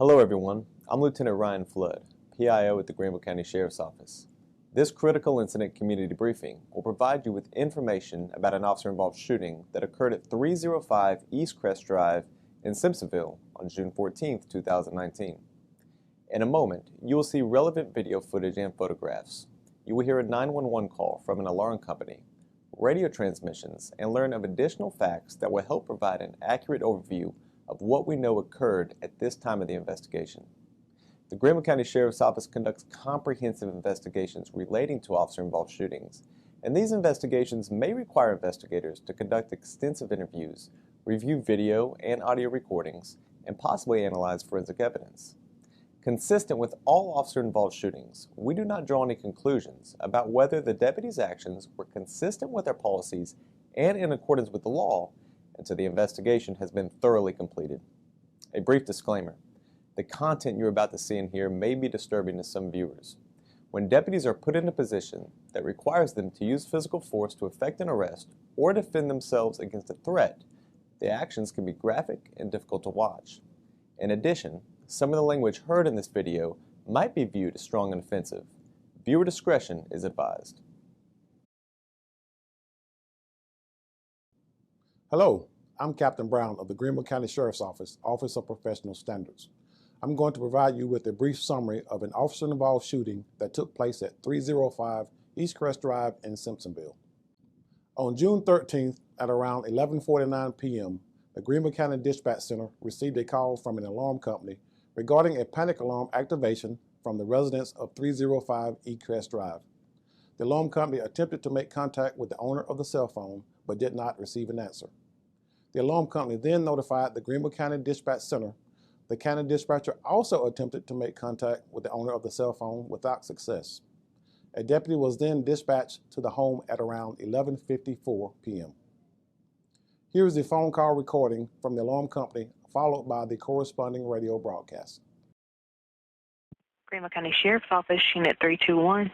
Hello everyone, I'm Lieutenant Ryan Flood, PIO at the Greenville County Sheriff's Office. This critical incident community briefing will provide you with information about an officer-involved shooting that occurred at 305 East Crest Drive in Simpsonville on June 14, 2019. In a moment, you will see relevant video footage and photographs. You will hear a 911 call from an alarm company, radio transmissions, and learn of additional facts that will help provide an accurate overview of what we know occurred at this time of the investigation. The Greenville County Sheriff's Office conducts comprehensive investigations relating to officer-involved shootings, and these investigations may require investigators to conduct extensive interviews, review video and audio recordings, and possibly analyze forensic evidence. Consistent with all officer-involved shootings, we do not draw any conclusions about whether the deputy's actions were consistent with our policies and in accordance with the law until the investigation has been thoroughly completed. A brief disclaimer. The content you're about to see and hear may be disturbing to some viewers. When deputies are put in a position that requires them to use physical force to effect an arrest or defend themselves against a threat, the actions can be graphic and difficult to watch. In addition, some of the language heard in this video might be viewed as strong and offensive. Viewer discretion is advised. Hello, I'm Captain Brown of the Greenville County Sheriff's Office, Office of Professional Standards. I'm going to provide you with a brief summary of an officer-involved shooting that took place at 305 East Crest Drive in Simpsonville. On June 13th at around 11:49 p.m., the Greenville County Dispatch Center received a call from an alarm company regarding a panic alarm activation from the residents of 305 East Crest Drive. The alarm company attempted to make contact with the owner of the cell phone but did not receive an answer. The alarm company then notified the Greenville County Dispatch Center. The county dispatcher also attempted to make contact with the owner of the cell phone without success. A deputy was then dispatched to the home at around 11:54 p.m. Here is the phone call recording from the alarm company, followed by the corresponding radio broadcast. Greenville County Sheriff's Office, Unit 321.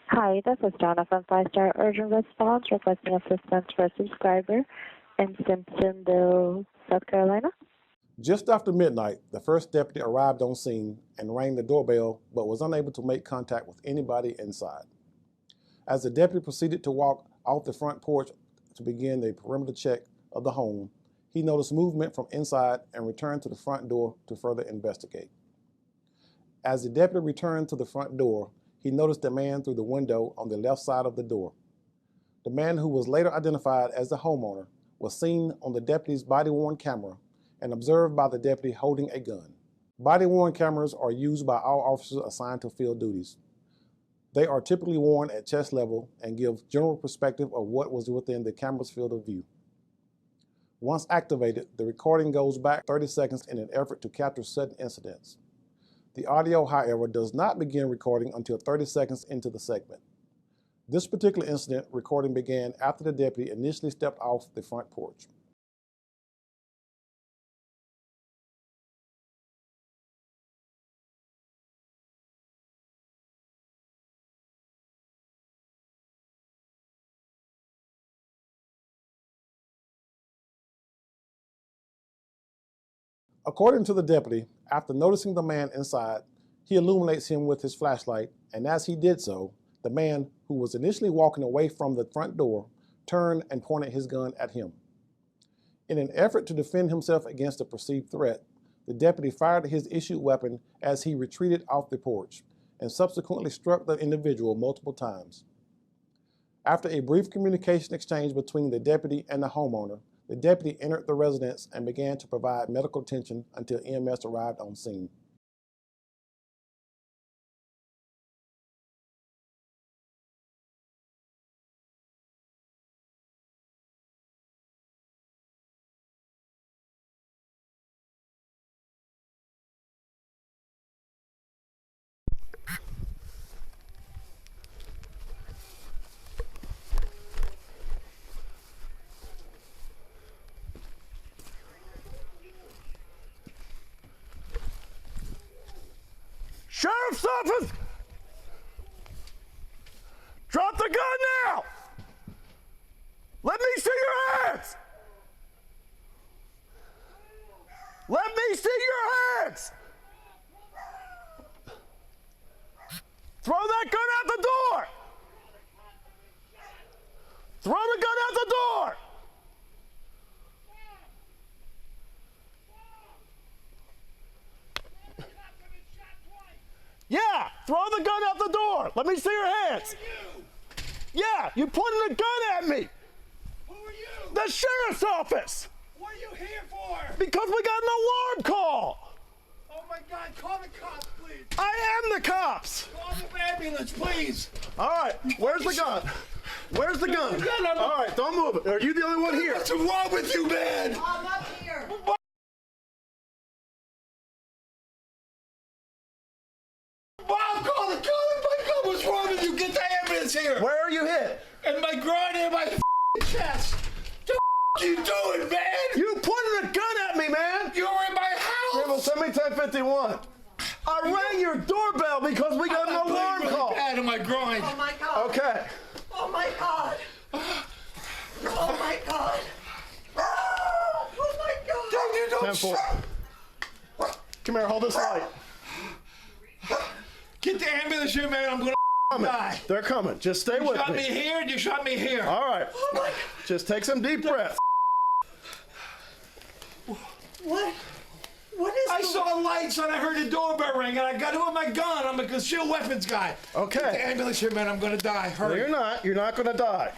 Hi, this is Donna from 5-Star Urgent Response requesting assistance for a subscriber in Simpsonville, South Carolina. Just after midnight, the first deputy arrived on scene and rang the doorbell but was unable to make contact with anybody inside. As the deputy proceeded to walk off the front porch to begin the perimeter check of the home, he noticed movement from inside and returned to the front door to further investigate. As the deputy returned to the front door, he noticed a man through the window on the left side of the door. The man, who was later identified as the homeowner, was seen on the deputy's body-worn camera and observed by the deputy holding a gun. Body-worn cameras are used by all officers assigned to field duties. They are typically worn at chest level and give general perspective of what was within the camera's field of view. Once activated, the recording goes back 30 seconds in an effort to capture sudden incidents. The audio, however, does not begin recording until 30 seconds into the segment. This particular incident recording began after the deputy initially stepped off the front porch. According to the deputy, after noticing the man inside, he illuminates him with his flashlight, and as he did so, the man, who was initially walking away from the front door, turned and pointed his gun at him. In an effort to defend himself against a perceived threat, the deputy fired his issued weapon as he retreated off the porch and subsequently struck the individual multiple times. After a brief communication exchange between the deputy and the homeowner, the deputy entered the residence and began to provide medical attention until EMS arrived on scene. Sheriff's Office! Drop the gun now! Let me see your hands! Let me see your hands! me see your hands. Who are you? Yeah, you pointed a gun at me. Who are you? The sheriff's office. What are you here for? Because we got an alarm call. Oh my God, call the cops, please. I am the cops. Call the ambulance, please. All right, where's the gun? Where's the gun? All right, don't move it. Are you the only one here? What's wrong with you, man? I'm up here. Bob, call the cops. My God, what's wrong with you? Get the ambulance here. Where are you hit? And my groin and my chest. What are you doing, man? You pointed a gun at me, man. You were in my Well, house. send me 1051. I rang your doorbell because we got an I'm alarm bleeding call. really bad in my groin. Oh my God. Okay. Oh my God. Oh my God. Oh my God. Don't you don't 10-4. Come here, hold this light. Get the ambulance here, man. I'm gonna die. They're coming. Just stay You with shot me me. here and you shot me here. All right. Oh my God. Just take some deep breaths. What? What is I the- saw lights and I heard the doorbell ring and I got it with my gun. I'm a concealed weapons guy. Okay. Get the ambulance here, man. I'm gonna die. No, Hurry. you're not. You're not going to die.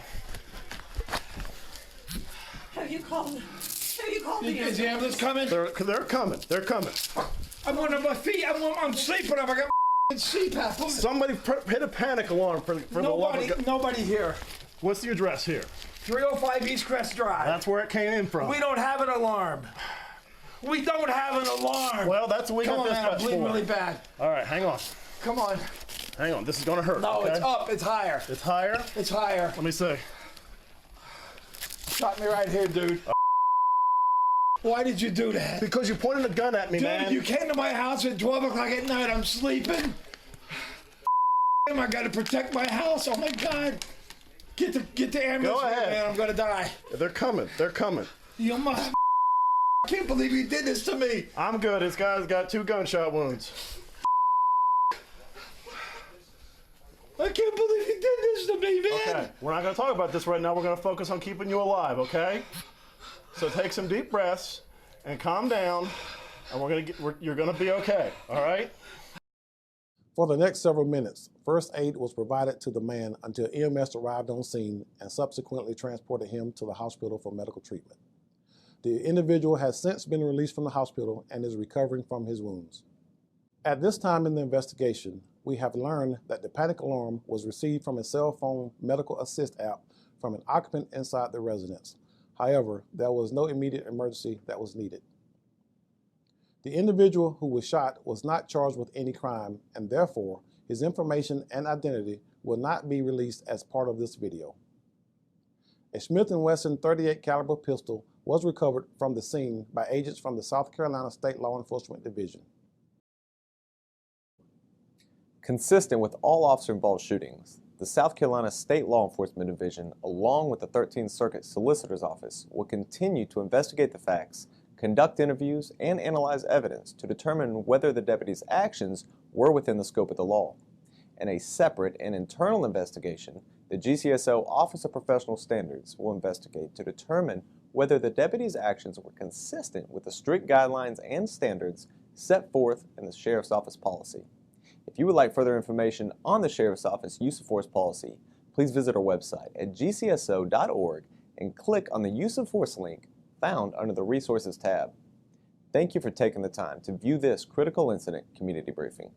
Have you called? Have you called Is the the ambulance coming? They're coming. They're coming. I'm on my feet. I'm sleeping. I got CPAP. Somebody hit a panic alarm for the love Nobody, of God. nobody here. What's the address here? 305 East Crest Drive. That's where it came in from. We don't have an alarm. We don't have an alarm. Well, that's what we Come got on, this man. I'm much bleeding for. really bad. All right, hang on. Come on. Hang on. This is going to hurt. No, okay? it's up. It's higher. It's higher? It's higher. Let me see. Shot me right here, dude. Why did you do that? Because you pointed a gun at me, Dude, man. you came to my house at 12 o'clock at night. I'm sleeping. I got to protect my house. Oh, my God. Get the ambulance, Go ahead. man. I'm going to die. They're coming. They're coming. You mother. I can't believe you did this to me. I'm good. This guy's got 2 gunshot wounds. I can't believe you did this to me, man. Okay, we're not going to talk about this right now. We're going to focus on keeping you alive, okay? So take some deep breaths and calm down, and you're going to be okay, all right? For the next several minutes, first aid was provided to the man until EMS arrived on scene and subsequently transported him to the hospital for medical treatment. The individual has since been released from the hospital and is recovering from his wounds. At this time in the investigation, we have learned that the panic alarm was received from a cell phone medical assist app from an occupant inside the residence. However, there was no immediate emergency that was needed. The individual who was shot was not charged with any crime, and therefore, his information and identity will not be released as part of this video. A Smith & Wesson .38 caliber pistol was recovered from the scene by agents from the South Carolina State Law Enforcement Division. Consistent with all officer-involved shootings, the South Carolina State Law Enforcement Division, along with the 13th Circuit Solicitor's Office, will continue to investigate the facts, conduct interviews, and analyze evidence to determine whether the deputy's actions were within the scope of the law. In a separate and internal investigation, the GCSO Office of Professional Standards will investigate to determine whether the deputy's actions were consistent with the strict guidelines and standards set forth in the Sheriff's Office policy. If you would like further information on the Sheriff's Office Use of Force policy, please visit our website at gcso.org and click on the Use of Force link found under the Resources tab. Thank you for taking the time to view this critical incident community briefing.